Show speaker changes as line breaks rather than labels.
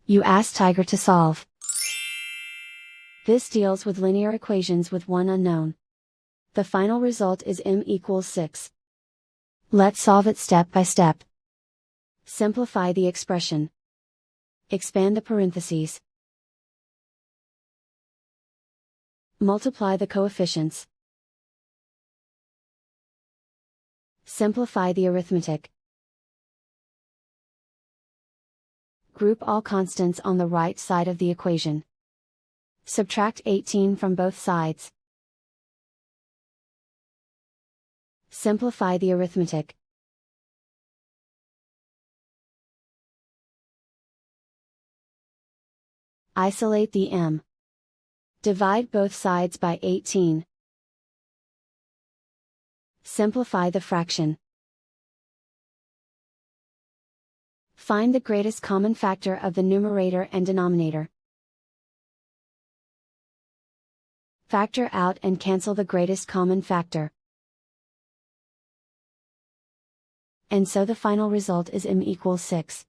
You ask Tiger to solve. This deals with linear equations with one unknown. The final result is m equals 6. Let's solve it step by step. Simplify the expression. Expand the parentheses. Multiply the coefficients. Simplify the arithmetic. Group all constants on the right side of the equation. Subtract 18 from both sides. Simplify the arithmetic. Isolate the m. Divide both sides by 18. Simplify the fraction. Find the greatest common factor of the numerator and denominator. Factor out and cancel the greatest common factor. And so the final result is m equals 6.